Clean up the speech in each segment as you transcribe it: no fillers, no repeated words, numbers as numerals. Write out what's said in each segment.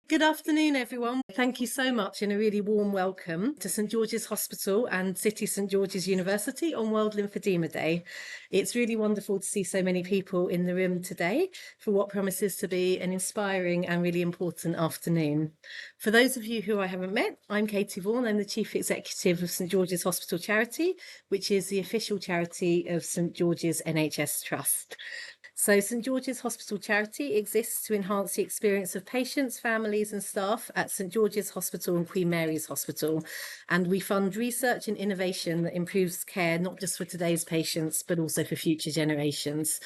Good afternoon, everyone. Thank you so much and a really warm welcome to St George's Hospital and City St George's University on World Lymphedema Day. It's really wonderful to see so many people in the room today for what promises to be an inspiring and really important afternoon. For those of you who I haven't met, I'm Katie Vaughan. I'm the Chief Executive of St George's Hospital Charity, which is the official charity of St George's NHS Trust. So St George's Hospital Charity exists to enhance the experience of patients, families and staff at St George's Hospital and Queen Mary's Hospital. And we fund research and innovation that improves care, not just for today's patients, but also for future generations.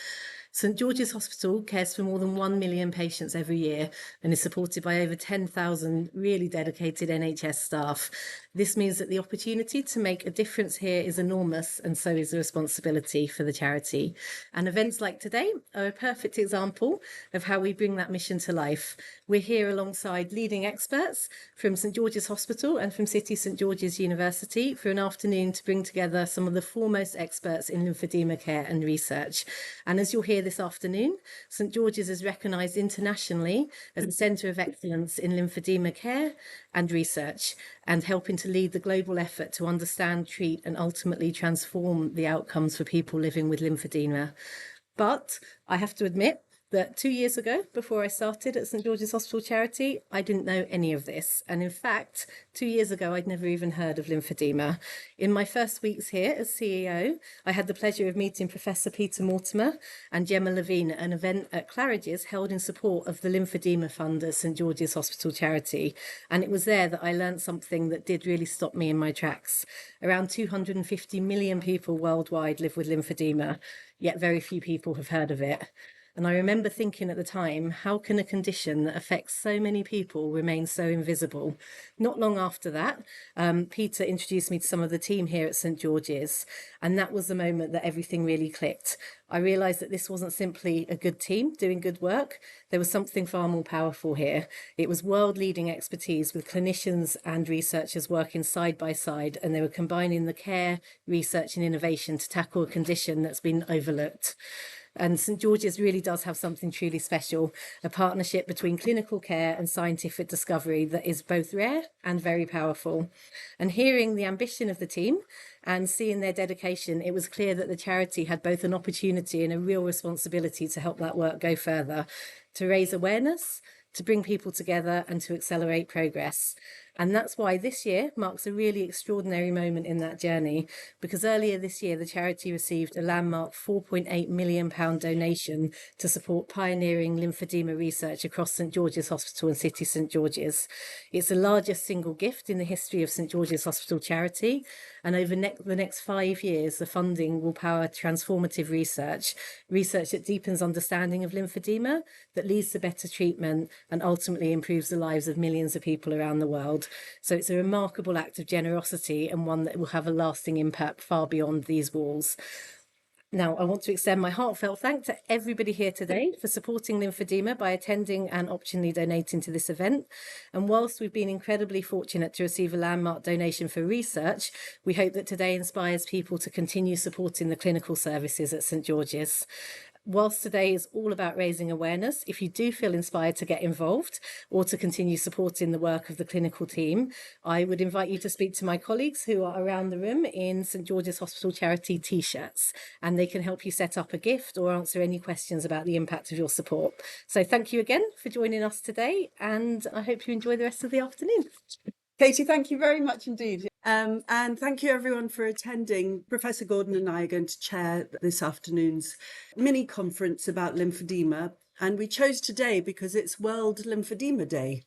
St George's Hospital cares for more than 1 million patients every year and is supported by over 10,000 really dedicated NHS staff. This means that the opportunity to make a difference here is enormous, and so is the responsibility for the charity. And events like today are a perfect example of how we bring that mission to life. We're here alongside leading experts from St George's Hospital and from City St George's University for an afternoon to bring together some of the foremost experts in lymphedema care and research. And as you'll hear this afternoon, St George's is recognised internationally as a centre of excellence in lymphedema care and research, and helping to lead the global effort to understand, treat and ultimately transform the outcomes for people living with lymphedema. But I have to admit that 2 years ago, before I started at St George's Hospital Charity, I didn't know any of this. And in fact, 2 years ago, I'd never even heard of lymphedema. In my first weeks here as CEO, I had the pleasure of meeting Professor Peter Mortimer and Gemma Levine at an event at Claridge's held in support of the Lymphedema Fund at St George's Hospital Charity. And it was there that I learned something that did really stop me in my tracks. Around 250 million people worldwide live with lymphedema, yet very few people have heard of it. And I remember thinking at the time, how can a condition that affects so many people remain so invisible? Not long after that, Peter introduced me to some of the team here at St George's, and that was the moment that everything really clicked. I realised that this wasn't simply a good team doing good work. There was something far more powerful here. It was world-leading expertise with clinicians and researchers working side by side, and they were combining the care, research and innovation to tackle a condition that's been overlooked. And St George's really does have something truly special, a partnership between clinical care and scientific discovery that is both rare and very powerful. And hearing the ambition of the team and seeing their dedication, it was clear that the charity had both an opportunity and a real responsibility to help that work go further, to raise awareness, to bring people together and to accelerate progress. And that's why this year marks a really extraordinary moment in that journey, because earlier this year, the charity received a landmark £4.8 million donation to support pioneering lymphedema research across St George's Hospital and City St George's. It's the largest single gift in the history of St George's Hospital Charity. And over the next 5 years, the funding will power transformative research that deepens understanding of lymphedema, that leads to better treatment and ultimately improves the lives of millions of people around the world. So it's a remarkable act of generosity and one that will have a lasting impact far beyond these walls. Now, I want to extend my heartfelt thanks to everybody here today for supporting lymphedema by attending and optionally donating to this event. And whilst we've been incredibly fortunate to receive a landmark donation for research, we hope that today inspires people to continue supporting the clinical services at St George's. Whilst today is all about raising awareness, if you do feel inspired to get involved or to continue supporting the work of the clinical team, I would invite you to speak to my colleagues who are around the room in St George's Hospital Charity T-shirts, and they can help you set up a gift or answer any questions about the impact of your support. So thank you again for joining us today, and I hope you enjoy the rest of the afternoon. Katie, thank you very much indeed. And thank you everyone for attending. Professor Gordon and I are going to chair this afternoon's mini conference about lymphedema. And we chose today because it's World Lymphedema Day.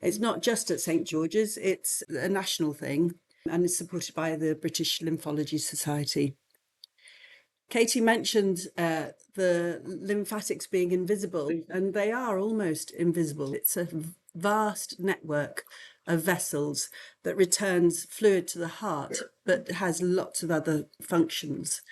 It's not just at St George's, it's a national thing and it's supported by the British Lymphology Society. Katie mentioned the lymphatics being invisible, and they are almost invisible. It's a vast network of vessels that returns fluid to the heart, but has lots of other functions.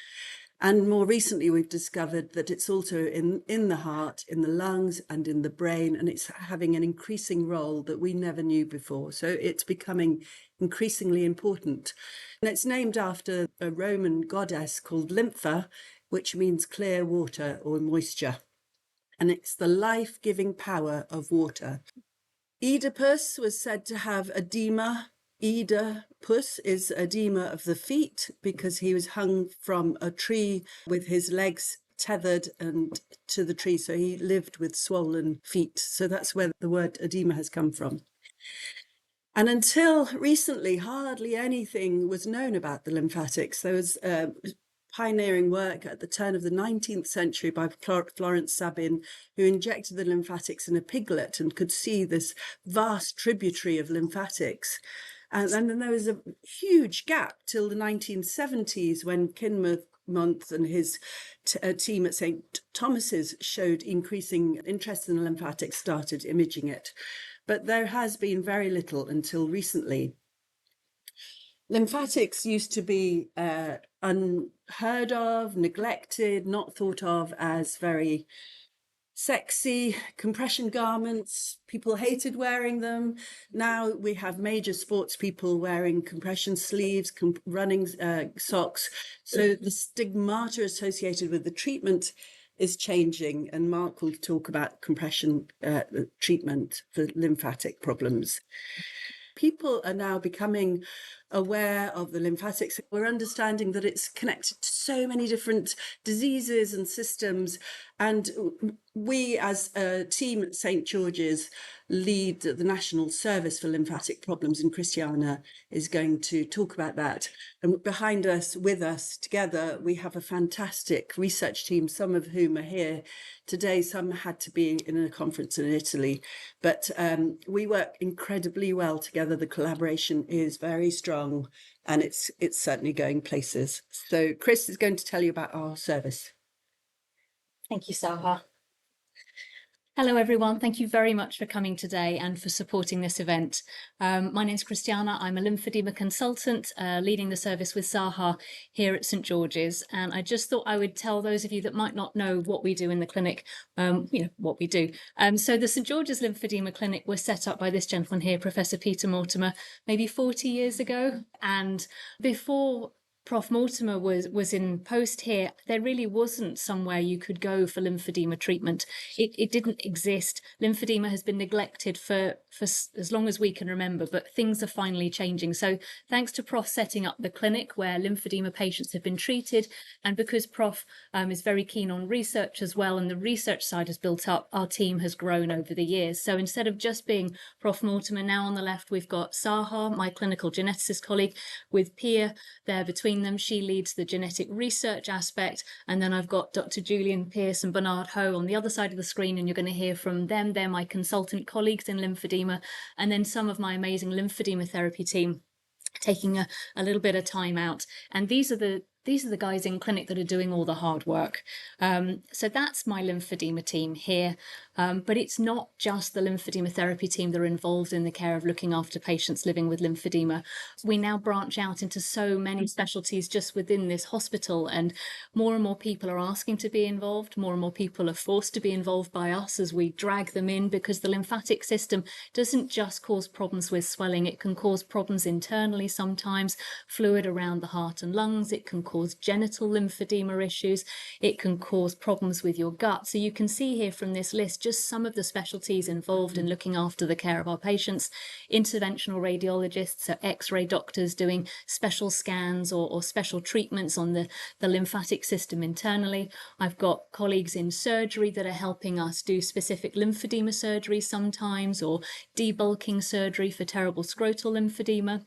And more recently, we've discovered that it's also in the heart, in the lungs and in the brain, and it's having an increasing role that we never knew before. So it's becoming increasingly important. And it's named after a Roman goddess called Lympha, which means clear water or moisture. And it's the life-giving power of water. Oedipus was said to have edema. Oedipus is edema of the feet because he was hung from a tree with his legs tethered and to the tree, so he lived with swollen feet. So that's where the word edema has come from. And until recently, hardly anything was known about the lymphatics. There was pioneering work at the turn of the 19th century by Florence Sabin, who injected the lymphatics in a piglet and could see this vast tributary of lymphatics. And then there was a huge gap till the 1970s when Kinmonth and his team at St. Thomas's showed increasing interest in the lymphatics, started imaging it. But there has been very little until recently. Lymphatics used to be unheard of, neglected, not thought of as very sexy. Compression garments, people hated wearing them. Now we have major sports people wearing compression sleeves, running socks. So the stigmata associated with the treatment is changing, and Mark will talk about compression treatment for lymphatic problems. People are now becoming aware of the lymphatics. We're understanding that it's connected to so many different diseases and systems. And we, as a team at St. George's, lead the National Service for Lymphatic Problems, and Christiana is going to talk about that. And behind us, with us, together, we have a fantastic research team, some of whom are here today. Some had to be in a conference in Italy, but we work incredibly well together. The collaboration is very strong, and it's certainly going places. So Chris is going to tell you about our service. Thank you, Saha. Hello, everyone. Thank you very much for coming today and for supporting this event. My name is Christiana. I'm a lymphedema consultant leading the service with Saha here at St. George's. And I just thought I would tell those of you that might not know what we do in the clinic, what we do. So the St. George's Lymphedema Clinic was set up by this gentleman here, Professor Peter Mortimer, maybe 40 years ago. And before Prof Mortimer was in post here, there really wasn't somewhere you could go for lymphedema treatment. It didn't exist. Lymphedema has been neglected for as long as we can remember, but things are finally changing. So thanks to Prof setting up the clinic where lymphedema patients have been treated, and because Prof is very keen on research as well, and the research side has built up, our team has grown over the years. So instead of just being Prof Mortimer, now on the left we've got Saha, my clinical geneticist colleague, with Pia there between them. She leads the genetic research aspect, and then I've got Dr. Julian Pearce and Bernard Ho on the other side of the screen, and you're going to hear from them. They're my consultant colleagues in lymphedema, and then some of my amazing lymphedema therapy team taking a little bit of time out. And these are the guys in clinic that are doing all the hard work. So that's my lymphedema team here. But it's not just the lymphedema therapy team that are involved in the care of looking after patients living with lymphedema. We now branch out into so many specialties just within this hospital, and more people are asking to be involved. More and more people are forced to be involved by us as we drag them in, because the lymphatic system doesn't just cause problems with swelling. It can cause problems internally sometimes, fluid around the heart and lungs. It can cause genital lymphedema issues. It can cause problems with your gut. So you can see here from this list just some of the specialties involved in looking after the care of our patients. Interventional radiologists, so X-ray doctors doing special scans or special treatments on the lymphatic system internally. I've got colleagues in surgery that are helping us do specific lymphedema surgery sometimes, or debulking surgery for terrible scrotal lymphedema.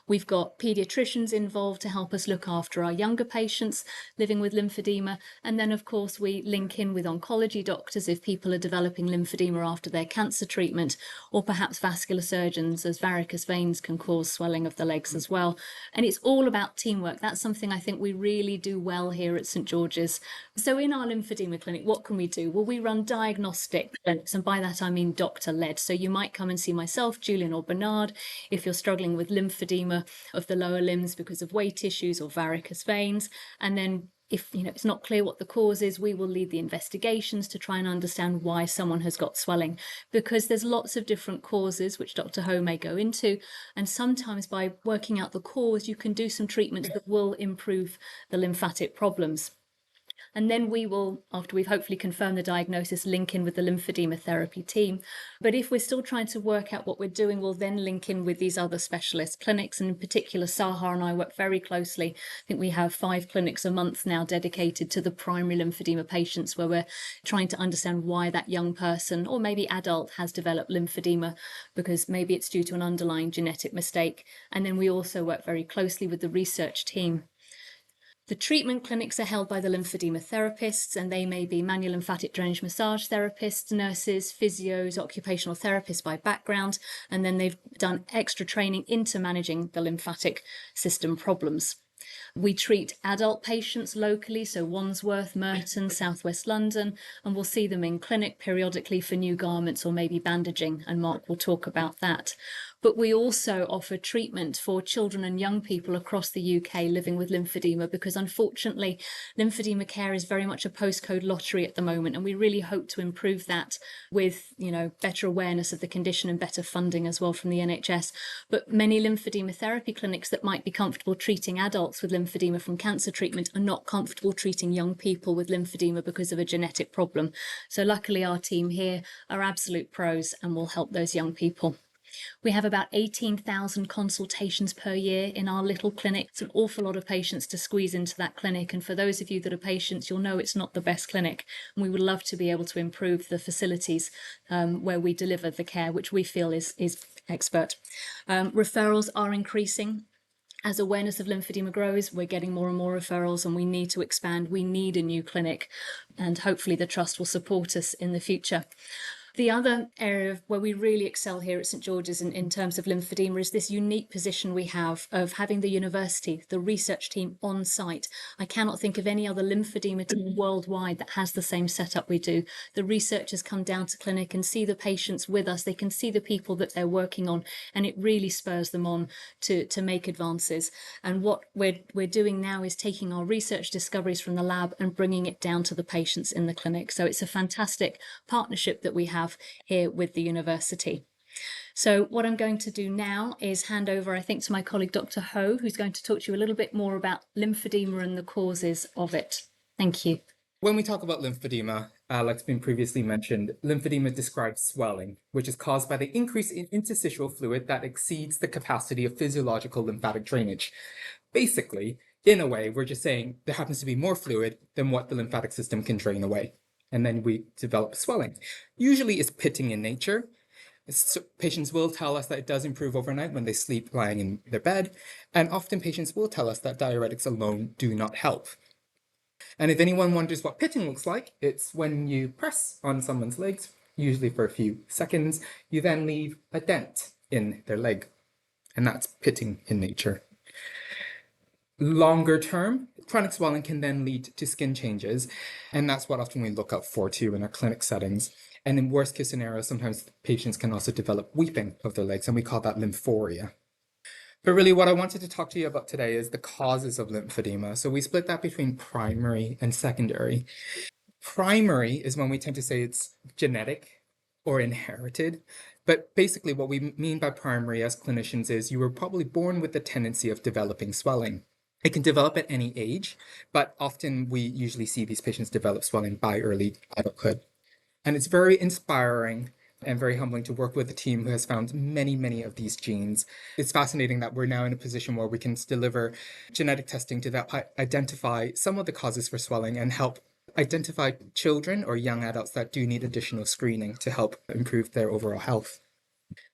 We've got paediatricians involved to help us look after our younger patients living with lymphedema. And then, of course, we link in with oncology doctors if people are developing lymphedema after their cancer treatment, or perhaps vascular surgeons, as varicose veins can cause swelling of the legs as well. And it's all about teamwork. That's something I think we really do well here at St. George's. So in our lymphedema clinic, what can we do? Well, we run diagnostic clinics, and by that I mean doctor-led. So you might come and see myself, Julian, or Bernard if you're struggling with lymphedema of the lower limbs because of weight issues or varicose veins. And then if it's not clear what the cause is, we will lead the investigations to try and understand why someone has got swelling, because there's lots of different causes which Dr. Ho may go into, and sometimes by working out the cause you can do some treatments that will improve the lymphatic problems. And then we will, after we've hopefully confirmed the diagnosis, link in with the lymphedema therapy team. But if we're still trying to work out what we're doing, we'll then link in with these other specialist clinics. And in particular, Saha and I work very closely. I think we have 5 clinics a month now dedicated to the primary lymphedema patients, where we're trying to understand why that young person or maybe adult has developed lymphedema, because maybe it's due to an underlying genetic mistake. And then we also work very closely with the research team. The treatment clinics are held by the lymphedema therapists, and they may be manual lymphatic drainage massage therapists, nurses, physios, occupational therapists by background, and then they've done extra training into managing the lymphatic system problems. We treat adult patients locally, so Wandsworth, Merton, Southwest London, and we'll see them in clinic periodically for new garments or maybe bandaging, and Mark will talk about that. But we also offer treatment for children and young people across the UK living with lymphedema, because unfortunately lymphedema care is very much a postcode lottery at the moment, and we really hope to improve that with, better awareness of the condition and better funding as well from the NHS. But many lymphedema therapy clinics that might be comfortable treating adults with lymphedema from cancer treatment are not comfortable treating young people with lymphedema because of a genetic problem. So luckily our team here are absolute pros and will help those young people. We have about 18,000 consultations per year in our little clinic. It's an awful lot of patients to squeeze into that clinic. And for those of you that are patients, you'll know it's not the best clinic. And we would love to be able to improve the facilities where we deliver the care, which we feel is expert. Referrals are increasing. As awareness of lymphedema grows, we're getting more and more referrals, and we need to expand. We need a new clinic, and hopefully the Trust will support us in the future. The other area where we really excel here at St George's in terms of lymphedema is this unique position we have of having the university, the research team on site. I cannot think of any other lymphedema team worldwide that has the same setup we do. The researchers come down to clinic and see the patients with us. They can see the people that they're working on, and it really spurs them on to make advances. And what we're doing now is taking our research discoveries from the lab and bringing it down to the patients in the clinic. So it's a fantastic partnership that we have here with the university. So what I'm going to do now is hand over, I think, to my colleague, Dr. Ho, who's going to talk to you a little bit more about lymphedema and the causes of it. Thank you. When we talk about lymphedema, like has been previously mentioned, lymphedema describes swelling, which is caused by the increase in interstitial fluid that exceeds the capacity of physiological lymphatic drainage. Basically, in a way, we're just saying there happens to be more fluid than what the lymphatic system can drain away. And then we develop swelling. Usually it's pitting in nature. So patients will tell us that it does improve overnight when they sleep lying in their bed. And often patients will tell us that diuretics alone do not help. And if anyone wonders what pitting looks like, it's when you press on someone's legs, usually for a few seconds, you then leave a dent in their leg. And that's pitting in nature. Longer term, chronic swelling can then lead to skin changes, and that's what often we look out for too in our clinic settings. And in worst case scenarios, sometimes patients can also develop weeping of their legs, and we call that lymphoria. But really what I wanted to talk to you about today is the causes of lymphedema. So we split that between primary and secondary. Primary is when we tend to say it's genetic or inherited. But basically what we mean by primary as clinicians is you were probably born with the tendency of developing swelling. It can develop at any age, but often we usually see these patients develop swelling by early adulthood. And it's very inspiring and very humbling to work with a team who has found many, many of these genes. It's fascinating that we're now in a position where we can deliver genetic testing to identify some of the causes for swelling and help identify children or young adults that do need additional screening to help improve their overall health.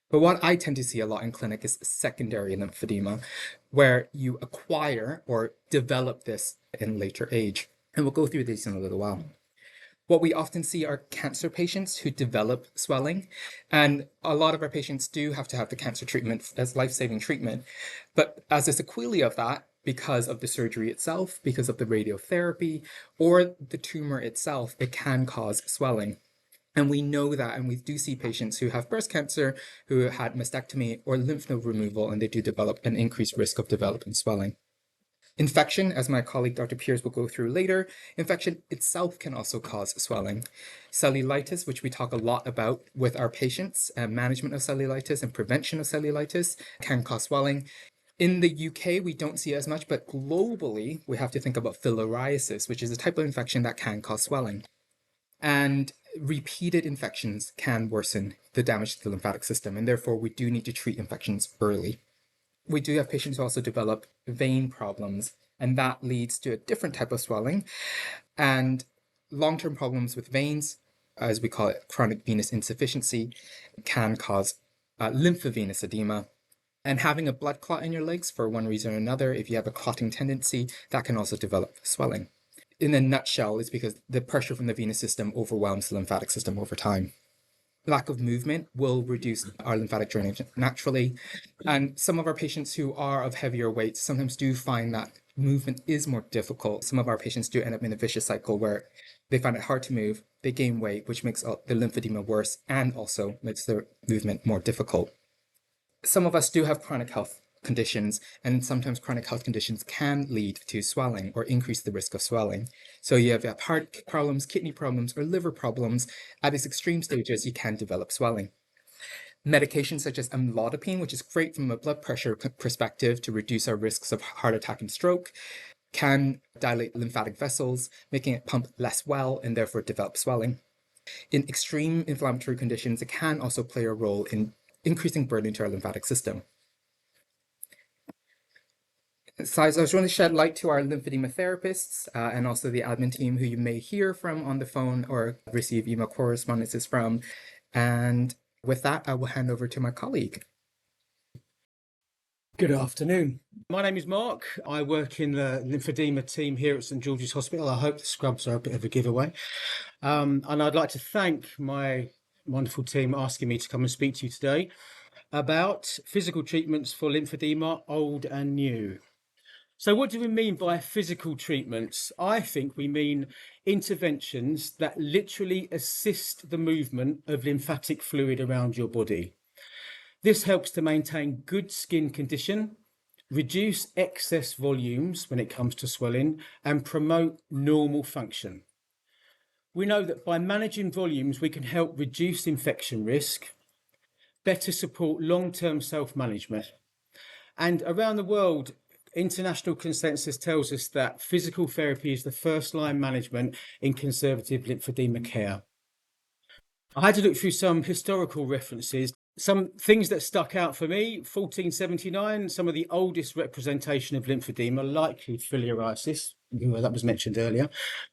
But what I tend to see a lot in clinic is secondary lymphedema, where you acquire or develop this in later age. And we'll go through these in a little while. What we often see are cancer patients who develop swelling. And a lot of our patients do have to have the cancer treatment as life-saving treatment. But as a sequelae of that, because of the surgery itself, because of the radiotherapy, or the tumor itself, it can cause swelling. And we know that, and we do see patients who have breast cancer, who had mastectomy or lymph node removal, and they do develop an increased risk of developing swelling. Infection, as my colleague Dr. Piers will go through later, infection itself can also cause swelling. Cellulitis, which we talk a lot about with our patients, management of cellulitis and prevention of cellulitis can cause swelling. In the UK, we don't see as much, but globally, we have to think about filariasis, which is a type of infection that can cause swelling. And repeated infections can worsen the damage to the lymphatic system, and therefore we do need to treat infections early. We do have patients who also develop vein problems, and that leads to a different type of swelling. And long-term problems with veins, as we call it chronic venous insufficiency, can cause lymphovenous edema. And having a blood clot in your legs for one reason or another, if you have a clotting tendency, that can also develop swelling. In a nutshell, it's because the pressure from the venous system overwhelms the lymphatic system over time. Lack of movement will reduce our lymphatic drainage naturally. And some of our patients who are of heavier weight sometimes do find that movement is more difficult. Some of our patients do end up in a vicious cycle where they find it hard to move, they gain weight, which makes the lymphedema worse and also makes their movement more difficult. Some of us do have chronic health conditions, and sometimes chronic health conditions can lead to swelling or increase the risk of swelling. So you have heart problems, kidney problems, or liver problems. At these extreme stages, you can develop swelling. Medications such as amlodipine, which is great from a blood pressure perspective to reduce our risks of heart attack and stroke, can dilate lymphatic vessels, making it pump less well and therefore develop swelling. In extreme inflammatory conditions, it can also play a role in increasing burden to our lymphatic system. So I just want to shed light to our lymphedema therapists and also the admin team who you may hear from on the phone or receive email correspondences from. And with that, I will hand over to my colleague. Good afternoon. My name is Mark. I work in the lymphedema team here at St George's Hospital. I hope the scrubs are a bit of a giveaway. And I'd like to thank my wonderful team asking me to come and speak to you today about physical treatments for lymphedema, old and new. So what do we mean by physical treatments? I think we mean interventions that literally assist the movement of lymphatic fluid around your body. This helps to maintain good skin condition, reduce excess volumes when it comes to swelling, and promote normal function. We know that by managing volumes, we can help reduce infection risk, better support long-term self-management. And around the world, international consensus tells us that physical therapy is the first line management in conservative lymphedema care. I had to look through some historical references. Some things that stuck out for me: 1479, some of the oldest representation of lymphedema, likely filariasis, that was mentioned earlier,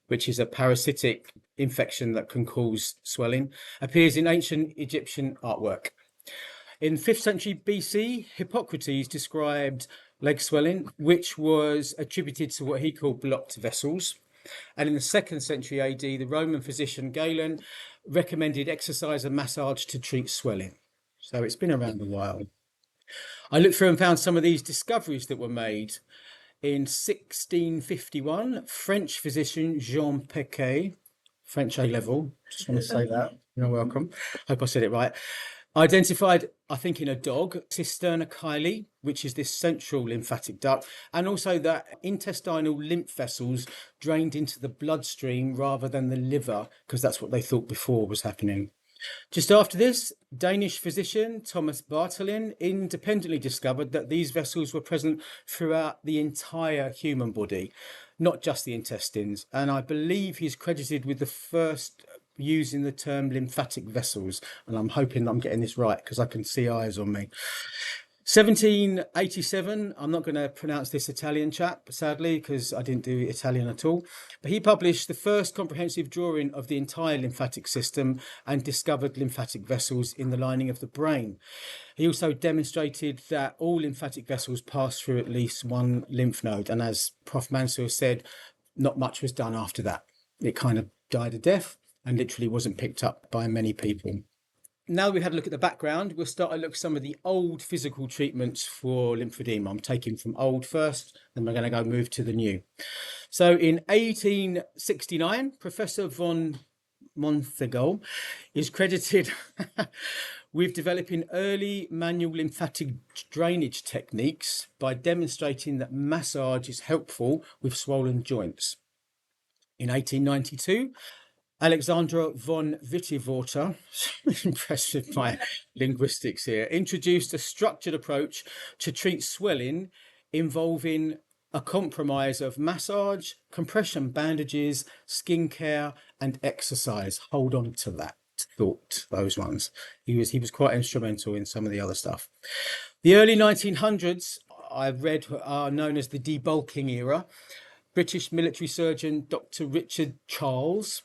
which is a parasitic infection that can cause swelling, appears in ancient Egyptian artwork. In 5th century BC, Hippocrates described leg swelling, which was attributed to what he called blocked vessels. And in the 2nd century AD, the Roman physician Galen recommended exercise and massage to treat swelling. So it's been around a while. I looked through and found some of these discoveries that were made. In 1651, French physician Jean Piquet, French A level, just want to say that, you're welcome, hope I said it right, identified, I think in a dog, cisterna chyli, which is this central lymphatic duct, and also that intestinal lymph vessels drained into the bloodstream rather than the liver, because that's what they thought before was happening. Just after this, Danish physician Thomas Bartholin independently discovered that these vessels were present throughout the entire human body, not just the intestines. And I believe he's credited with the first using the term lymphatic vessels. And I'm hoping I'm getting this right because I can see eyes on me. 1787, I'm not going to pronounce this Italian chap, sadly, because I didn't do Italian at all, but he published the first comprehensive drawing of the entire lymphatic system and discovered lymphatic vessels in the lining of the brain. He also demonstrated that all lymphatic vessels pass through at least one lymph node, and as Prof. Mansour said, not much was done after that. It kind of died a death and literally wasn't picked up by many people. Now we've had a look at the background, we'll start to look at some of the old physical treatments for lymphedema. I'm taking from old first, then we're going to go move to the new. So in 1869, Professor von Monthegel is credited with developing early manual lymphatic drainage techniques by demonstrating that massage is helpful with swollen joints. In 1892, Alexandra von Wittiwater, impressed with my linguistics here, introduced a structured approach to treat swelling involving a compromise of massage, compression bandages, skincare, and exercise. Hold on to that thought, those ones. He was quite instrumental in some of the other stuff. The early 1900s, I've read, are known as the debulking era. British military surgeon Dr. Richard Charles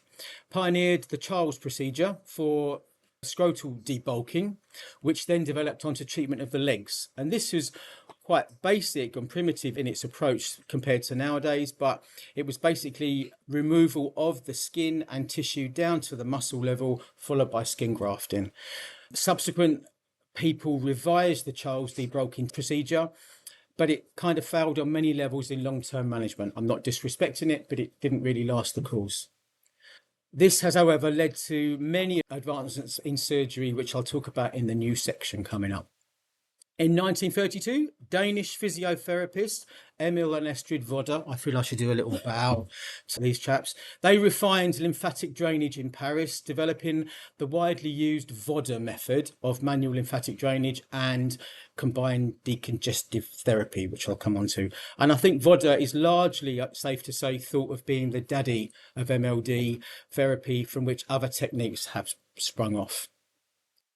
pioneered the Charles procedure for scrotal debulking, which then developed onto treatment of the legs. And this was quite basic and primitive in its approach compared to nowadays, but it was basically removal of the skin and tissue down to the muscle level, followed by skin grafting. Subsequent people revised the Charles debulking procedure, but it kind of failed on many levels in long-term management. I'm not disrespecting it, but it didn't really last the course. This has, however, led to many advancements in surgery, which I'll talk about in the new section coming up. In 1932, Danish physiotherapist Emil and Estrid Vodder, I feel I should do a little bow to these chaps, they refined lymphatic drainage in Paris, developing the widely used Vodder method of manual lymphatic drainage and combined decongestive therapy, which I'll come on to. And I think Vodder is largely, safe to say, thought of being the daddy of MLD therapy, from which other techniques have sprung off.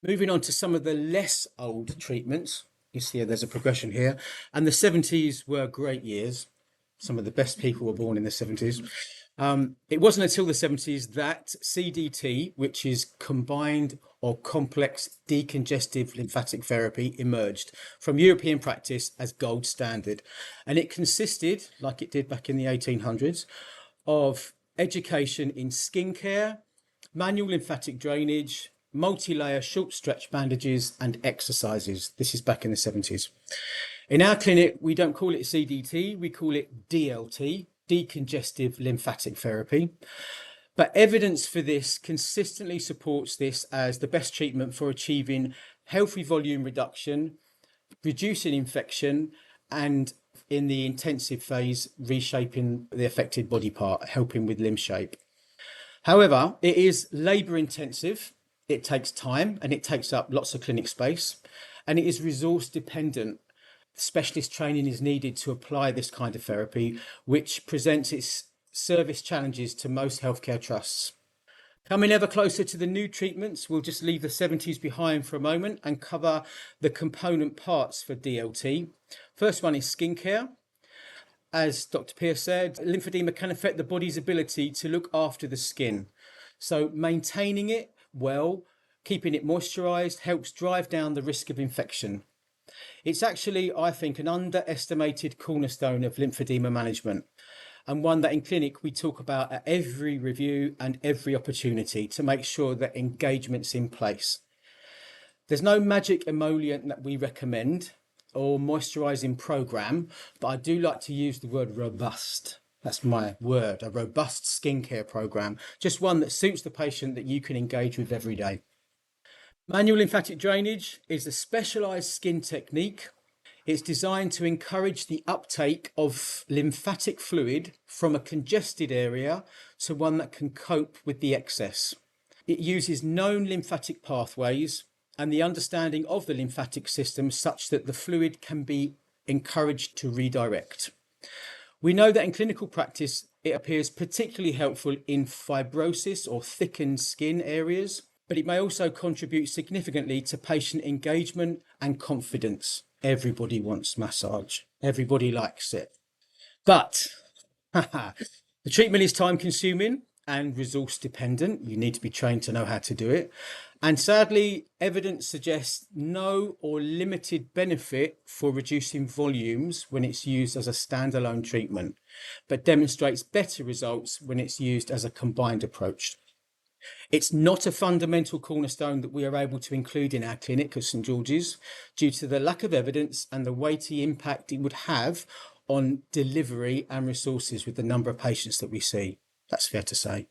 Moving on to some of the less old treatments. You see there's a progression here. And the 70s were great years. Some of the best people were born in the 70s. It wasn't until the 70s that CDT, which is combined or complex decongestive lymphatic therapy, emerged from European practice as gold standard. And it consisted, like it did back in the 1800s, of education in skincare, manual lymphatic drainage, multi-layer short stretch bandages, and exercises. This is back in the 70s. In our clinic, we don't call it CDT, we call it DLT, decongestive lymphatic therapy. But evidence for this consistently supports this as the best treatment for achieving healthy volume reduction, reducing infection, and in the intensive phase, reshaping the affected body part, helping with limb shape. However, it is labour intensive. It takes time and it takes up lots of clinic space, and it is resource dependent. Specialist training is needed to apply this kind of therapy, which presents its service challenges to most healthcare trusts. Coming ever closer to the new treatments, we'll just leave the 70s behind for a moment and cover the component parts for DLT. First one is skincare. As Dr. Pierce said, lymphedema can affect the body's ability to look after the skin. So maintaining it well, keeping it moisturised, helps drive down the risk of infection. It's actually, I think, an underestimated cornerstone of lymphedema management, and one that in clinic we talk about at every review and every opportunity to make sure that engagement's in place. There's no magic emollient that we recommend or moisturising programme, but I do like to use the word robust. That's my word, a robust skincare program, just one that suits the patient that you can engage with every day. Manual lymphatic drainage is a specialised skin technique. It's designed to encourage the uptake of lymphatic fluid from a congested area to one that can cope with the excess. It uses known lymphatic pathways and the understanding of the lymphatic system such that the fluid can be encouraged to redirect. We know that in clinical practice, it appears particularly helpful in fibrosis or thickened skin areas, but it may also contribute significantly to patient engagement and confidence. Everybody wants massage. Everybody likes it. But the treatment is time consuming and resource dependent. You need to be trained to know how to do it. And sadly, evidence suggests no or limited benefit for reducing volumes when it's used as a standalone treatment, but demonstrates better results when it's used as a combined approach. It's not a fundamental cornerstone that we are able to include in our clinic at St George's due to the lack of evidence and the weighty impact it would have on delivery and resources with the number of patients that we see. That's fair to say.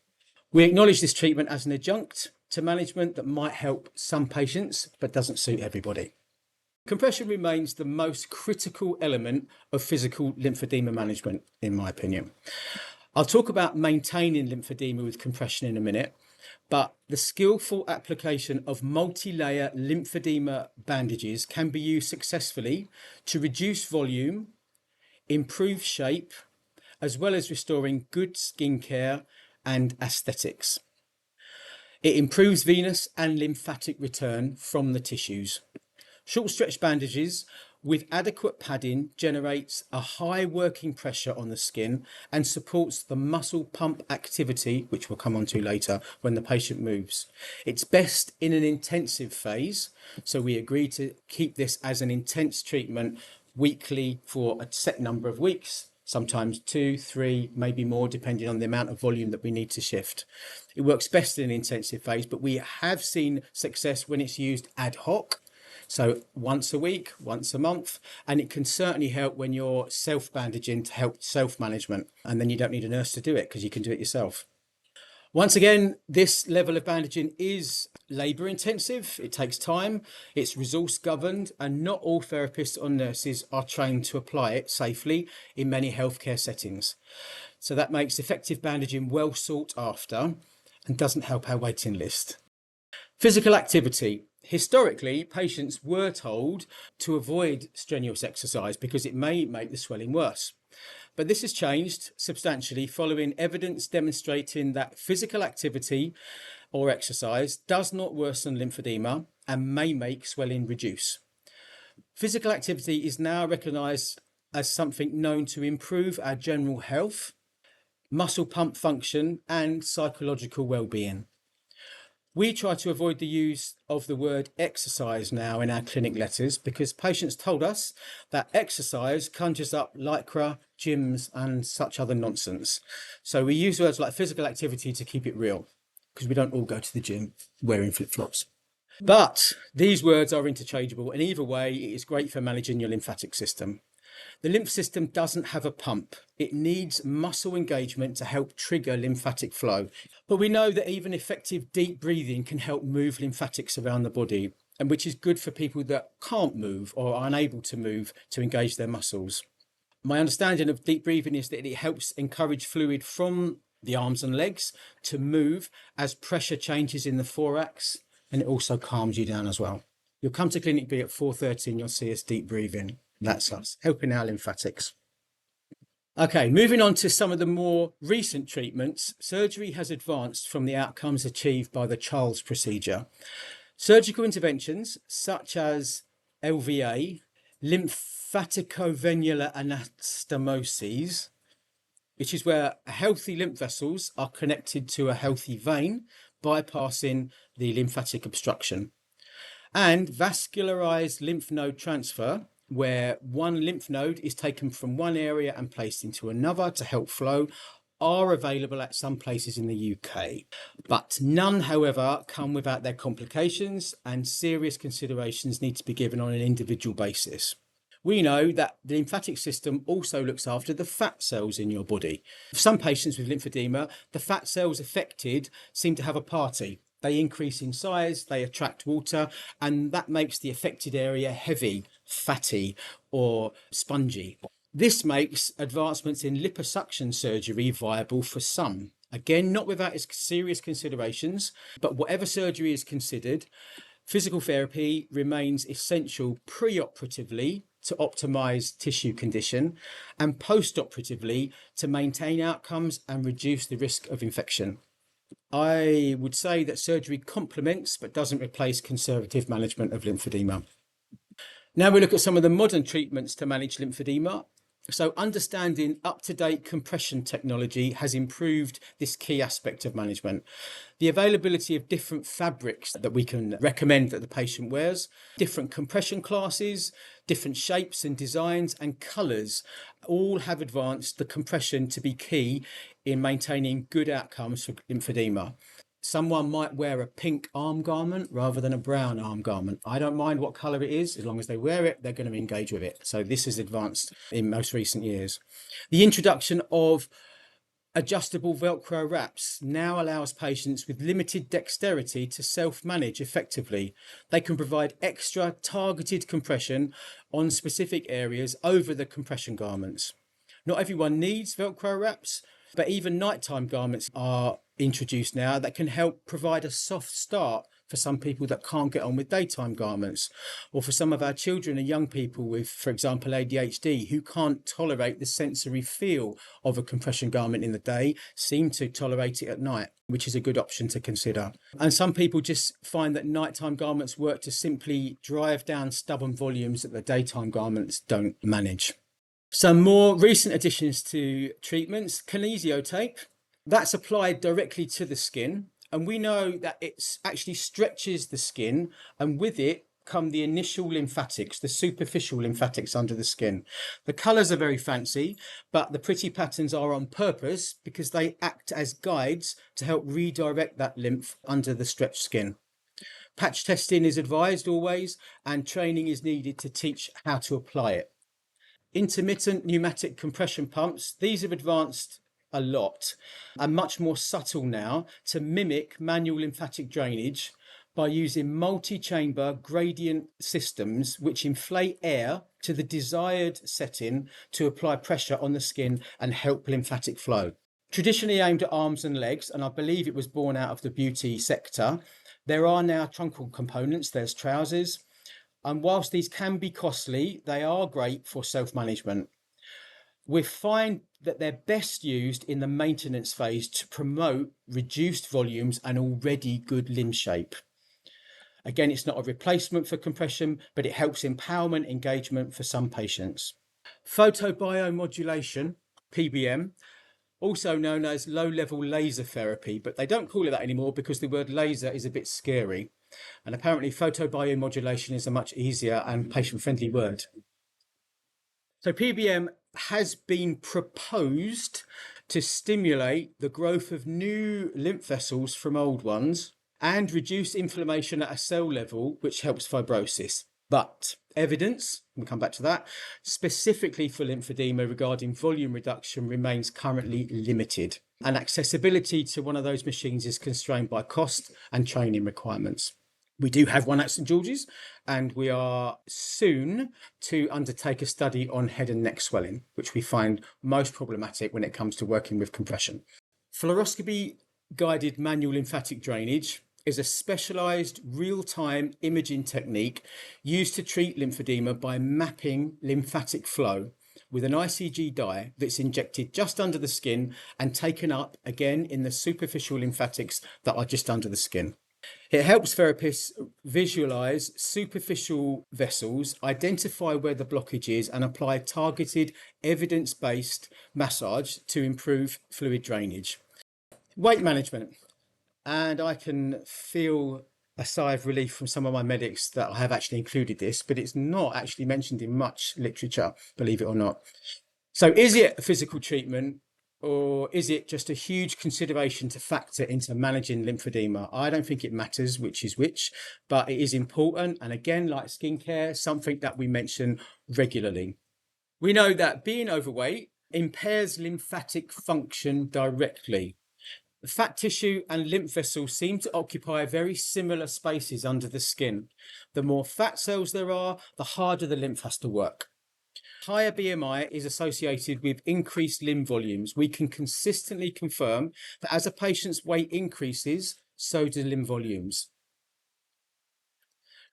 We acknowledge this treatment as an adjunct to management that might help some patients, but doesn't suit everybody. Compression remains the most critical element of physical lymphedema management, in my opinion. I'll talk about maintaining lymphedema with compression in a minute, but the skillful application of multi-layer lymphedema bandages can be used successfully to reduce volume, improve shape, as well as restoring good skincare and aesthetics. It improves venous and lymphatic return from the tissues. Short stretch bandages with adequate padding generates a high working pressure on the skin and supports the muscle pump activity, which we'll come on to later, when the patient moves. It's best in an intensive phase, so we agree to keep this as an intense treatment weekly for a set number of weeks, sometimes 2, 3, maybe more, depending on the amount of volume that we need to shift. It works best in an intensive phase, but we have seen success when it's used ad hoc. So once a week, once a month, and it can certainly help when you're self-bandaging to help self-management. And then you don't need a nurse to do it because you can do it yourself. Once again, this level of bandaging is labour intensive. It takes time. It's resource governed, and not all therapists or nurses are trained to apply it safely in many healthcare settings. So that makes effective bandaging well sought after and doesn't help our waiting list. Physical activity. Historically, patients were told to avoid strenuous exercise because it may make the swelling worse. But this has changed substantially following evidence demonstrating that physical activity or exercise does not worsen lymphedema and may make swelling reduce. Physical activity is now recognised as something known to improve our general health, muscle pump function, and psychological well-being. We try to avoid the use of the word exercise now in our clinic letters because patients told us that exercise conjures up lycra, gyms, and such other nonsense. So we use words like physical activity to keep it real because we don't all go to the gym wearing flip-flops. But these words are interchangeable, and either way, it is great for managing your lymphatic system. The lymph system doesn't have a pump. It needs muscle engagement to help trigger lymphatic flow. But we know that even effective deep breathing can help move lymphatics around the body, and which is good for people that can't move or are unable to move to engage their muscles. My understanding of deep breathing is that it helps encourage fluid from the arms and legs to move as pressure changes in the thorax, and it also calms you down as well. You'll come to Clinic B at 4:30 and you'll see us deep breathing. That's us, helping our lymphatics. Okay, moving on to some of the more recent treatments, surgery has advanced from the outcomes achieved by the Charles procedure. Surgical interventions such as LVA, lymphaticovenular anastomosis, which is where healthy lymph vessels are connected to a healthy vein, bypassing the lymphatic obstruction, and vascularized lymph node transfer, where one lymph node is taken from one area and placed into another to help flow, are available at some places in the UK. But none, however, come without their complications, and serious considerations need to be given on an individual basis. We know that the lymphatic system also looks after the fat cells in your body. For some patients with lymphedema, the fat cells affected seem to have a party. They increase in size, they attract water, and that makes the affected area heavy, fatty, or spongy. This makes advancements in liposuction surgery viable for some. Again, not without its serious considerations, but whatever surgery is considered, physical therapy remains essential pre-operatively to optimize tissue condition and post-operatively to maintain outcomes and reduce the risk of infection. I would say that surgery complements but doesn't replace conservative management of lymphedema. Now we look at some of the modern treatments to manage lymphedema. So understanding up-to-date compression technology has improved this key aspect of management. The availability of different fabrics that we can recommend that the patient wears, different compression classes, different shapes and designs and colours all have advanced the compression to be key in maintaining good outcomes for lymphedema. Someone might wear a pink arm garment rather than a brown arm garment. I don't mind what colour it is. As long as they wear it, they're going to engage with it. So this is advanced in most recent years. The introduction of adjustable Velcro wraps now allows patients with limited dexterity to self-manage effectively. They can provide extra targeted compression on specific areas over the compression garments. Not everyone needs Velcro wraps, but even nighttime garments are introduced now that can help provide a soft start for some people that can't get on with daytime garments, or for some of our children and young people with, for example, ADHD, who can't tolerate the sensory feel of a compression garment in the day, seem to tolerate it at night, which is a good option to consider. And some people just find that nighttime garments work to simply drive down stubborn volumes that the daytime garments don't manage. Some more recent additions to treatments: kinesiotape. That's applied directly to the skin, and we know that it actually stretches the skin, and with it come the initial lymphatics, the superficial lymphatics under the skin. The colours are very fancy, but the pretty patterns are on purpose because they act as guides to help redirect that lymph under the stretched skin. Patch testing is advised always, and training is needed to teach how to apply it. Intermittent pneumatic compression pumps, these have advanced a lot, are much more subtle now to mimic manual lymphatic drainage by using multi-chamber gradient systems which inflate air to the desired setting to apply pressure on the skin and help lymphatic flow. Traditionally aimed at arms and legs, and I believe it was born out of the beauty sector, there are now truncal components, there's trousers, and whilst these can be costly, they are great for self-management. We find that they're best used in the maintenance phase to promote reduced volumes and already good limb shape. Again, it's not a replacement for compression, but it helps empowerment engagement for some patients. Photobiomodulation, PBM, also known as low-level laser therapy, but they don't call it that anymore because the word laser is a bit scary. And apparently photobiomodulation is a much easier and patient-friendly word. So PBM has been proposed to stimulate the growth of new lymph vessels from old ones and reduce inflammation at a cell level, which helps fibrosis. But evidence, we'll come back to that, specifically for lymphedema regarding volume reduction remains currently limited. And accessibility to one of those machines is constrained by cost and training requirements. We do have one at St George's, and we are soon to undertake a study on head and neck swelling, which we find most problematic when it comes to working with compression. Fluoroscopy guided manual lymphatic drainage is a specialised real-time imaging technique used to treat lymphedema by mapping lymphatic flow with an ICG dye that's injected just under the skin and taken up again in the superficial lymphatics that are just under the skin. It helps therapists visualise superficial vessels, identify where the blockage is, and apply targeted evidence-based massage to improve fluid drainage. Weight management. And I can feel a sigh of relief from some of my medics that I have actually included this, but it's not actually mentioned in much literature, believe it or not. So is it a physical treatment, or is it just a huge consideration to factor into managing lymphedema? I don't think it matters which is which, but it is important. And again, like skincare, something that we mention regularly. We know that being overweight impairs lymphatic function directly. Fat tissue and lymph vessels seem to occupy very similar spaces under the skin. The more fat cells there are, the harder the lymph has to work. Higher BMI is associated with increased limb volumes. We can consistently confirm that as a patient's weight increases, so do limb volumes.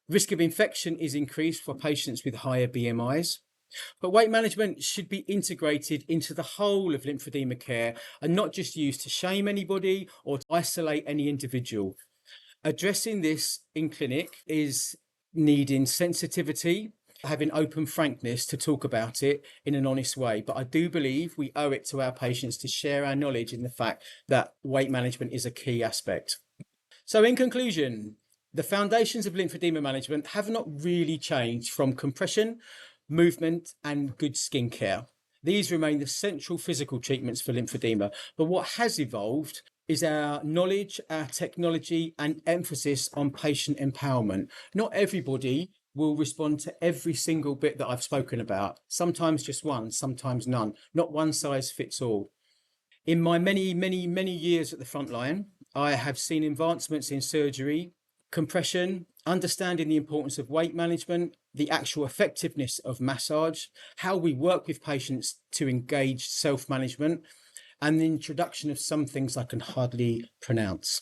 Risk of infection is increased for patients with higher BMIs. But weight management should be integrated into the whole of lymphedema care and not just used to shame anybody or to isolate any individual. Addressing this in clinic is needing sensitivity, having open frankness to talk about it in an honest way. But I do believe we owe it to our patients to share our knowledge in the fact that weight management is a key aspect. So in conclusion, the foundations of lymphedema management have not really changed from compression, movement and good skincare. These remain the central physical treatments for lymphedema, but what has evolved is our knowledge, our technology and emphasis on patient empowerment. Not everybody will respond to every single bit that I've spoken about. Sometimes just one, sometimes none. Not one size fits all. In my many years at the front line, I have seen advancements in surgery, compression, understanding the importance of weight management, the actual effectiveness of massage, how we work with patients to engage self-management, and the introduction of some things I can hardly pronounce.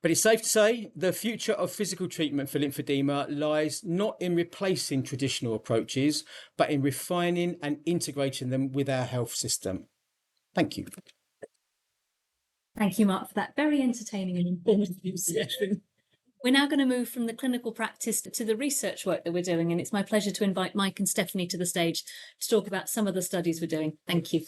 But it's safe to say the future of physical treatment for lymphedema lies not in replacing traditional approaches, but in refining and integrating them with our health system. Thank you. Thank you, Mark, for that very entertaining and informative session. We're now going to move from the clinical practice to the research work that we're doing, and it's my pleasure to invite Mike and Stephanie to the stage to talk about some of the studies we're doing. Thank you.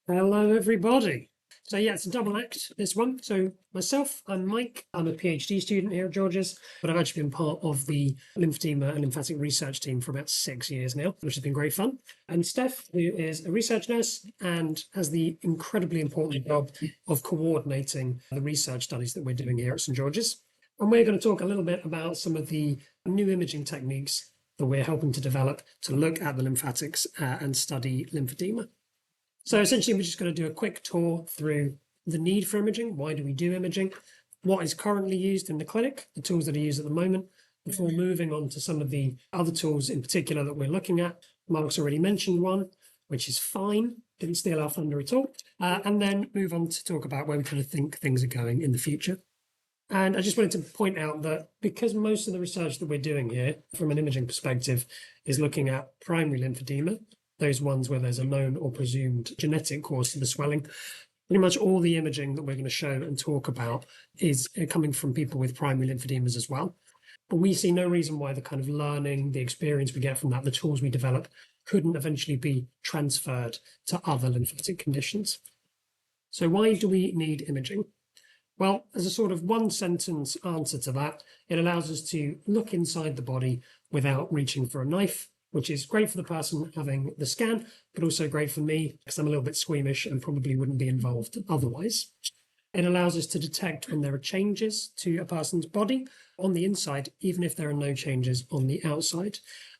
Hello, everybody. So yeah, it's a double act, this one. So myself, I'm Mike. I'm a PhD student here at George's, but I've actually been part of the lymphedema and lymphatic research team for about 6 years now, which has been great fun. And Steph, who is a research nurse and has the incredibly important job of coordinating the research studies that we're doing here at St George's. And we're going to talk a little bit about some of the new imaging techniques that we're helping to develop to look at the lymphatics and study lymphedema. So essentially, we're just going to do a quick tour through the need for imaging. Why do we do imaging? What is currently used in the clinic, the tools that are used at the moment, before moving on to some of the other tools in particular that we're looking at. Mark's already mentioned one, which is fine. Didn't steal our thunder at all. And then move on to talk about where we kind of think things are going in the future. And I just wanted to point out that because most of the research that we're doing here from an imaging perspective is looking at primary lymphedema, those ones where there's a known or presumed genetic cause to the swelling, pretty much all the imaging that we're going to show and talk about is coming from people with primary lymphedemas as well. But we see no reason why the kind of learning, the experience we get from that, the tools we develop, couldn't eventually be transferred to other lymphatic conditions. So why do we need imaging? Well, as a sort of one sentence answer to that, it allows us to look inside the body without reaching for a knife, which is great for the person having the scan, but also great for me because I'm a little bit squeamish and probably wouldn't be involved otherwise. It allows us to detect when there are changes to a person's body on the inside, even if there are no changes on the outside.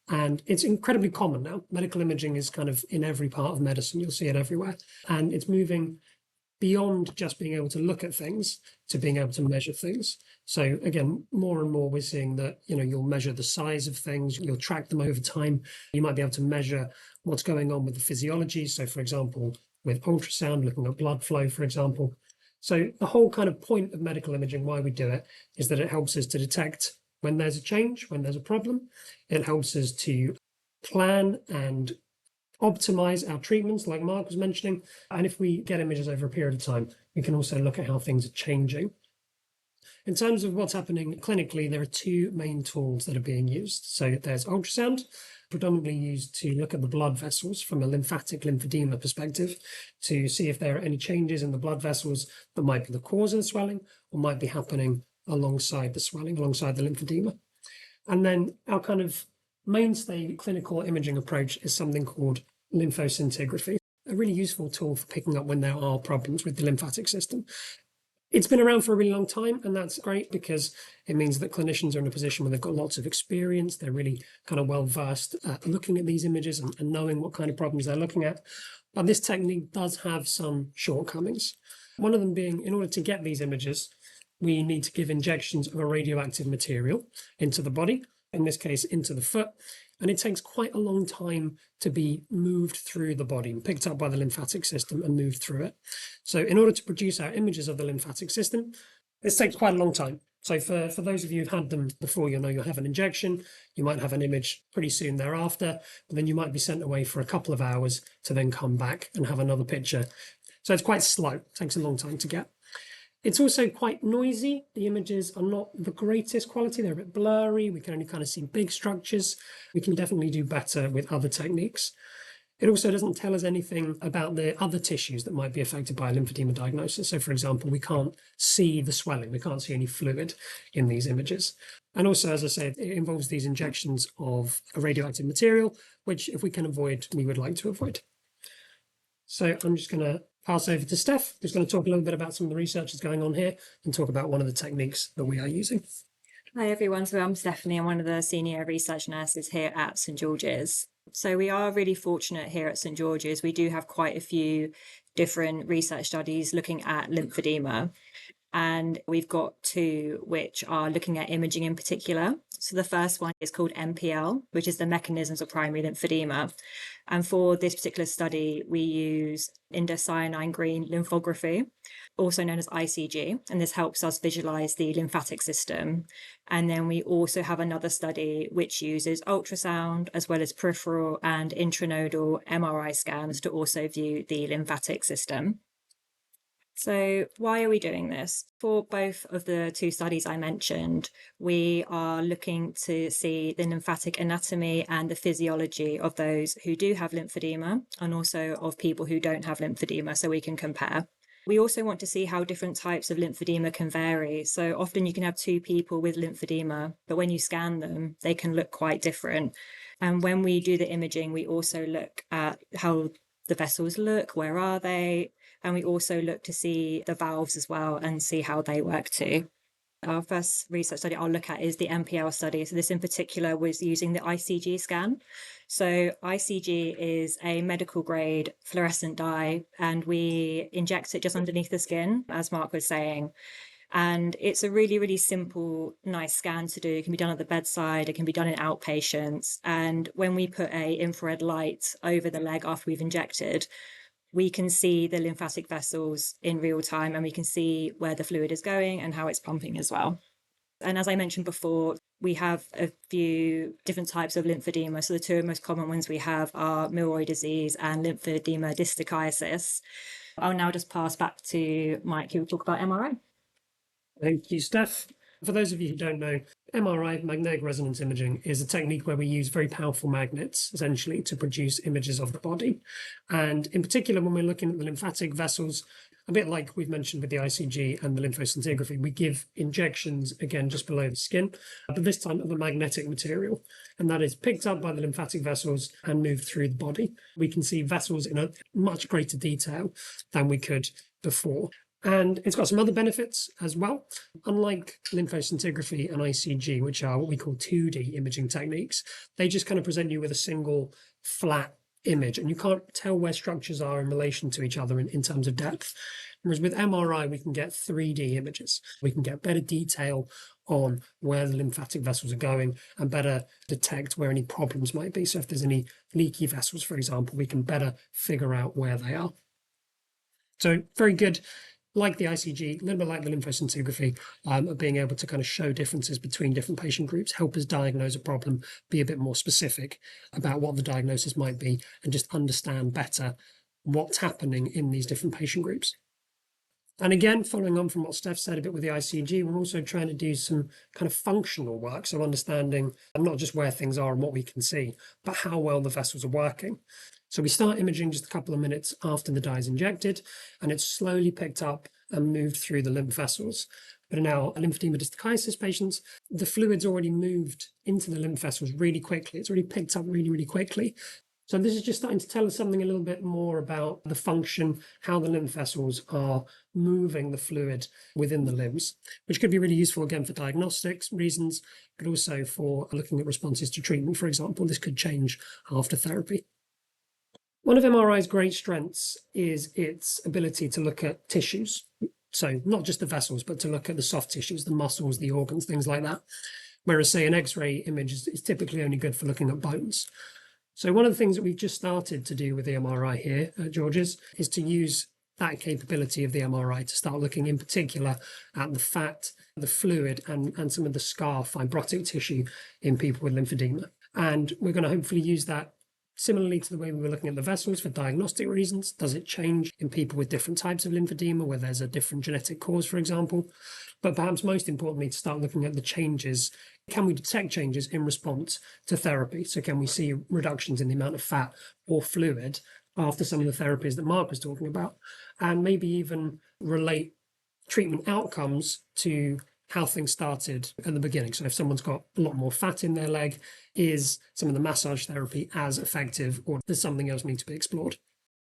And it's incredibly common now. Medical imaging is kind of in every part of medicine. You'll see it everywhere. And it's moving beyond just being able to look at things to being able to measure things. So again, more and more we're seeing that, you'll measure the size of things, you'll track them over time. You might be able to measure what's going on with the physiology. So for example, with ultrasound, looking at blood flow, for example. So the whole kind of point of medical imaging, why we do it, is that it helps us to detect when there's a change, when there's a problem. It helps us to plan and optimize our treatments, like Mark was mentioning. And if we get images over a period of time, we can also look at how things are changing. In terms of what's happening clinically, there are two main tools that are being used. So there's ultrasound, predominantly used to look at the blood vessels from a lymphatic lymphedema perspective, to see if there are any changes in the blood vessels that might be the cause of the swelling or might be happening alongside the swelling, alongside the lymphedema. And then our kind of mainstay clinical imaging approach is something called lymphoscintigraphy, a really useful tool for picking up when there are problems with the lymphatic system. It's been around for a really long time, and that's great because it means that clinicians are in a position where they've got lots of experience. They're really kind of well versed at looking at these images and knowing what kind of problems they're looking at. But this technique does have some shortcomings. One of them being, in order to get these images, we need to give injections of a radioactive material into the body, in this case into the foot, and it takes quite a long time to be moved through the body and picked up by the lymphatic system and moved through it. So in order to produce our images of the lymphatic system, this takes quite a long time. So for those of you who've had them before, you'll have an injection, you might have an image pretty soon thereafter, but then you might be sent away for a couple of hours to then come back and have another picture. So it's quite slow, it takes a long time to get. It's also quite noisy. The images are not the greatest quality. They're a bit blurry. We can only kind of see big structures. We can definitely do better with other techniques. It also doesn't tell us anything about the other tissues that might be affected by a lymphedema diagnosis. So for example, we can't see the swelling. We can't see any fluid in these images. And also, as I said, it involves these injections of a radioactive material, which if we can avoid, we would like to avoid. So I'm just going to pass over to Steph, who's going to talk a little bit about some of the research that's going on here and talk about one of the techniques that we are using. Hi everyone, so I'm Stephanie, I'm one of the senior research nurses here at St George's. So we are really fortunate here at St George's. We do have quite a few different research studies looking at lymphedema. And we've got two which are looking at imaging in particular. So the first one is called MPL, which is the mechanisms of primary lymphedema. And for this particular study, we use indocyanine green lymphography, also known as ICG, and this helps us visualize the lymphatic system. And then we also have another study which uses ultrasound as well as peripheral and intranodal MRI scans to also view the lymphatic system. So why are we doing this? For both of the two studies I mentioned, we are looking to see the lymphatic anatomy and the physiology of those who do have lymphedema and also of people who don't have lymphedema, so we can compare. We also want to see how different types of lymphedema can vary. So often you can have two people with lymphedema, but when you scan them, they can look quite different. And when we do the imaging, we also look at how the vessels look, where are they? And we also look to see the valves as well and see how they work too. Our first research study I'll look at is the MPL study. So this in particular was using the ICG scan. So ICG is a medical grade fluorescent dye, and we inject it just underneath the skin, as Mark was saying. And it's a really, really simple, nice scan to do. It can be done at the bedside. It can be done in outpatients. And when we put a infrared light over the leg after we've injected, we can see the lymphatic vessels in real time, and we can see where the fluid is going and how it's pumping as well. And as I mentioned before, we have a few different types of lymphedema. So the two most common ones we have are Milroy disease and lymphedema distichiasis. I'll now just pass back to Mike, who will talk about MRI. Thank you, Steph. For those of you who don't know, MRI, magnetic resonance imaging, is a technique where we use very powerful magnets, essentially, to produce images of the body. And in particular, when we're looking at the lymphatic vessels, a bit like we've mentioned with the ICG and the lymphoscintigraphy, we give injections, again, just below the skin, but this time of a magnetic material. And that is picked up by the lymphatic vessels and moved through the body. We can see vessels in a much greater detail than we could before. And it's got some other benefits as well. Unlike lymphoscintigraphy and ICG, which are what we call 2D imaging techniques, they just kind of present you with a single flat image, and you can't tell where structures are in relation to each other in terms of depth. Whereas with MRI, we can get 3D images. We can get better detail on where the lymphatic vessels are going and better detect where any problems might be. So if there's any leaky vessels, for example, we can better figure out where they are. So very good. Like the ICG, a little bit like the lymphoscintigraphy, of being able to kind of show differences between different patient groups, help us diagnose a problem, be a bit more specific about what the diagnosis might be, and just understand better what's happening in these different patient groups. And again, following on from what Steph said a bit with the ICG, we're also trying to do some kind of functional work, so understanding not just where things are and what we can see, but how well the vessels are working. So we start imaging just a couple of minutes after the dye is injected, and it's slowly picked up and moved through the lymph vessels. But in our lymphedema distichiasis patients, the fluid's already moved into the lymph vessels really quickly. It's already picked up really, really quickly. So this is just starting to tell us something a little bit more about the function, how the lymph vessels are moving the fluid within the limbs, which could be really useful, again, for diagnostics reasons, but also for looking at responses to treatment, for example. This could change after therapy. One of MRI's great strengths is its ability to look at tissues. So not just the vessels, but to look at the soft tissues, the muscles, the organs, things like that. Whereas, say, an X-ray image is typically only good for looking at bones. So one of the things that we've just started to do with the MRI here at George's is to use that capability of the MRI to start looking in particular at the fat, the fluid, and some of the scar fibrotic tissue in people with lymphedema. And we're going to hopefully use that similarly to the way we were looking at the vessels for diagnostic reasons. Does it change in people with different types of lymphedema, where there's a different genetic cause, for example? But perhaps most importantly, to start looking at the changes. Can we detect changes in response to therapy? So can we see reductions in the amount of fat or fluid after some of the therapies that Mark was talking about? And maybe even relate treatment outcomes to how things started at the beginning. So if someone's got a lot more fat in their leg, is some of the massage therapy as effective, or does something else need to be explored?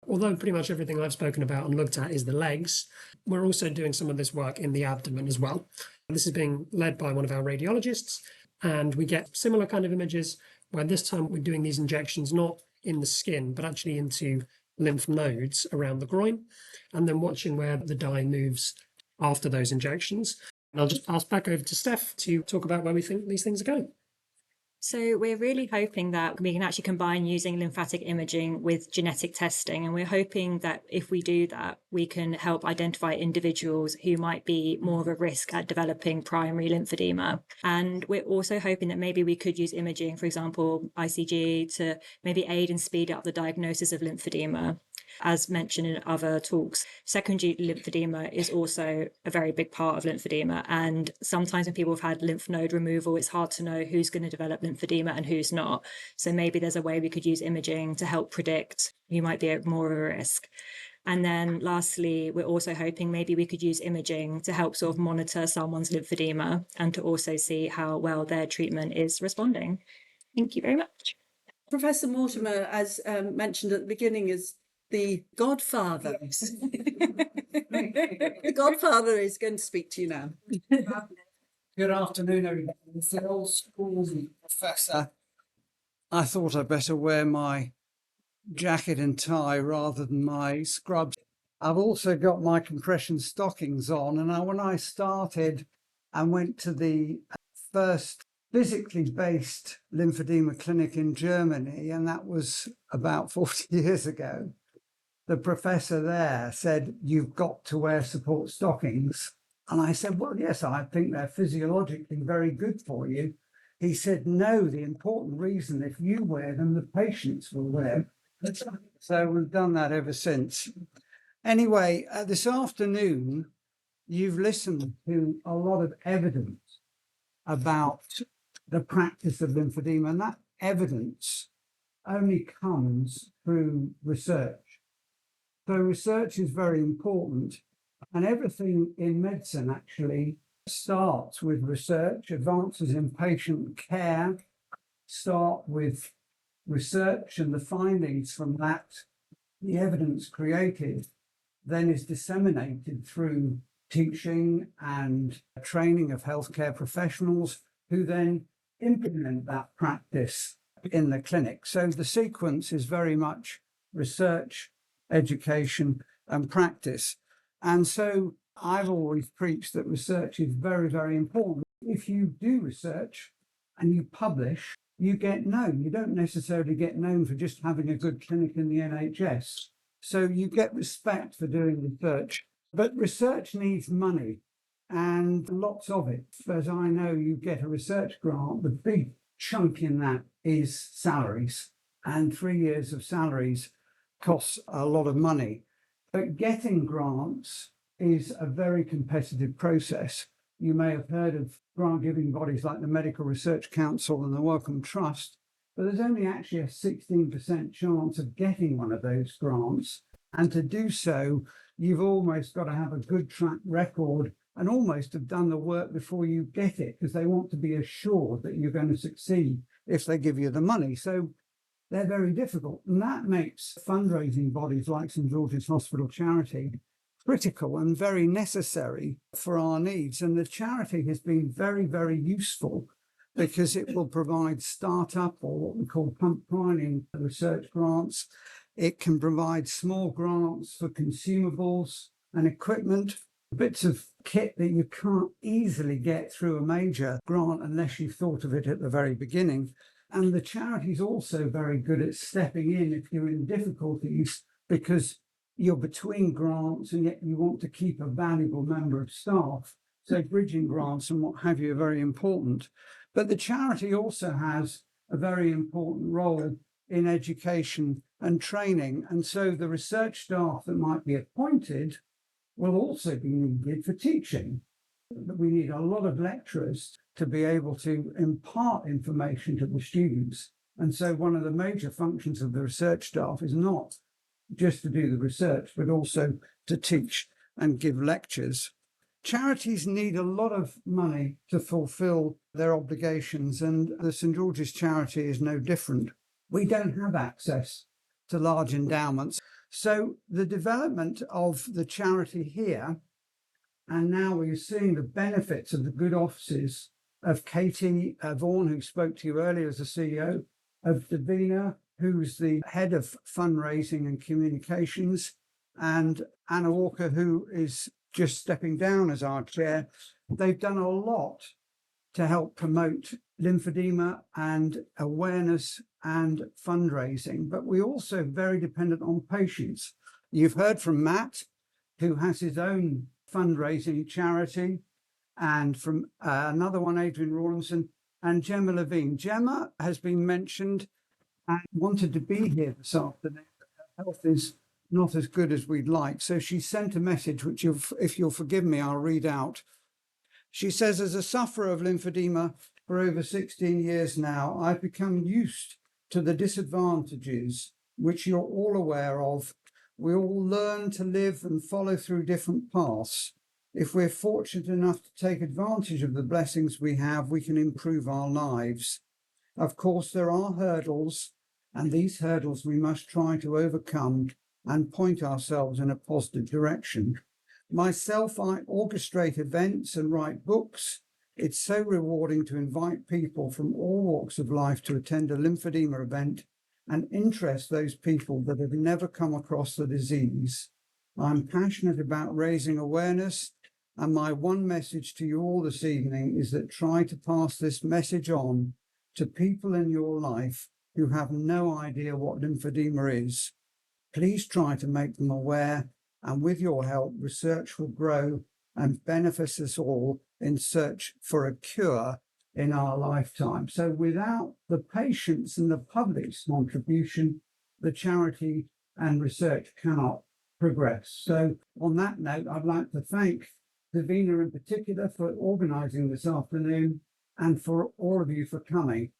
Although pretty much everything I've spoken about and looked at is the legs, we're also doing some of this work in the abdomen as well. This is being led by one of our radiologists, and we get similar kind of images where this time we're doing these injections not in the skin, but actually into lymph nodes around the groin, and then watching where the dye moves after those injections. And I'll just pass back over to Steph to talk about where we think these things are going. So we're really hoping that we can actually combine using lymphatic imaging with genetic testing. And we're hoping that if we do that, we can help identify individuals who might be more of a risk at developing primary lymphedema. And we're also hoping that maybe we could use imaging, for example, ICG, to maybe aid and speed up the diagnosis of lymphedema. As mentioned in other talks, secondary lymphedema is also a very big part of lymphedema. And sometimes when people have had lymph node removal, it's hard to know who's going to develop lymphedema and who's not. So maybe there's a way we could use imaging to help predict who might be at more of a risk. And then lastly, we're also hoping maybe we could use imaging to help sort of monitor someone's lymphedema and to also see how well their treatment is responding. Thank you very much. Professor Mortimer, as mentioned at the beginning, is the godfather. The godfather is going to speak to you now. Good afternoon, everybody. It's the old school professor. I thought I'd better wear my jacket and tie rather than my scrubs. I've also got my compression stockings on, and when I started and went to the first physically based lymphedema clinic in Germany, and that was about 40 years ago, the professor there said, "You've got to wear support stockings." And I said, "Well, yes, I think they're physiologically very good for you." He said, "No, the important reason, if you wear them, the patients will wear them." So we've done that ever since. Anyway, this afternoon, you've listened to a lot of evidence about the practice of lymphedema, and that evidence only comes through research. So research is very important, and everything in medicine actually starts with research. Advances in patient care start with research, and the findings from that, the evidence created, then is disseminated through teaching and training of healthcare professionals who then implement that practice in the clinic. So the sequence is very much research, education, and practice. And so I've always preached that research is very, very important. If you do research and you publish, you get known. You don't necessarily get known for just having a good clinic in the NHS. So you get respect for doing research. But research needs money, and lots of it. As I know, you get a research grant, the big chunk in that is salaries, and 3 years of salaries costs a lot of money. But getting grants is a very competitive process. You may have heard of grant giving bodies like the Medical Research Council and the Wellcome Trust, but there's only actually a 16% chance of getting one of those grants. And to do so, you've almost got to have a good track record and almost have done the work before you get it, because they want to be assured that you're going to succeed if they give you the money. So they're very difficult. And that makes fundraising bodies like St George's Hospital Charity critical and very necessary for our needs. And the charity has been very, very useful because it will provide startup, or what we call pump priming research grants. It can provide small grants for consumables and equipment, bits of kit that you can't easily get through a major grant unless you've thought of it at the very beginning. And the charity is also very good at stepping in if you're in difficulties, because you're between grants and yet you want to keep a valuable member of staff. So bridging grants and what have you are very important. But the charity also has a very important role in education and training. And so the research staff that might be appointed will also be needed for teaching. We need a lot of lecturers to be able to impart information to the students. And so one of the major functions of the research staff is not just to do the research, but also to teach and give lectures. Charities need a lot of money to fulfill their obligations, and the St George's Charity is no different. We don't have access to large endowments. So the development of the charity here, and now we're seeing the benefits of the good offices of Katie Vaughan, who spoke to you earlier as the CEO, of Davina, who's the head of fundraising and communications, and Anna Walker, who is just stepping down as our chair. They've done a lot to help promote lymphedema and awareness and fundraising, but we're also very dependent on patients. You've heard from Matt, who has his own fundraising charity, and from another one, Adrian Rawlinson, and Gemma Levine. Gemma has been mentioned and wanted to be here this afternoon, but her health is not as good as we'd like. So she sent a message, which, if you'll forgive me, I'll read out. She says, as a sufferer of lymphedema for over 16 years now, I've become used to the disadvantages which you're all aware of. We all learn to live and follow through different paths. If we're fortunate enough to take advantage of the blessings we have, we can improve our lives. Of course, there are hurdles, and these hurdles we must try to overcome and point ourselves in a positive direction. Myself, I orchestrate events and write books. It's so rewarding to invite people from all walks of life to attend a lymphedema event and interest those people that have never come across the disease. I'm passionate about raising awareness, and my one message to you all this evening is that try to pass this message on to people in your life who have no idea what lymphedema is. Please try to make them aware, and with your help, research will grow and benefit us all in search for a cure in our lifetime. So without the patients and the public's contribution, the charity and research cannot progress. So on that note, I'd like to thank Davina in particular for organising this afternoon and for all of you for coming.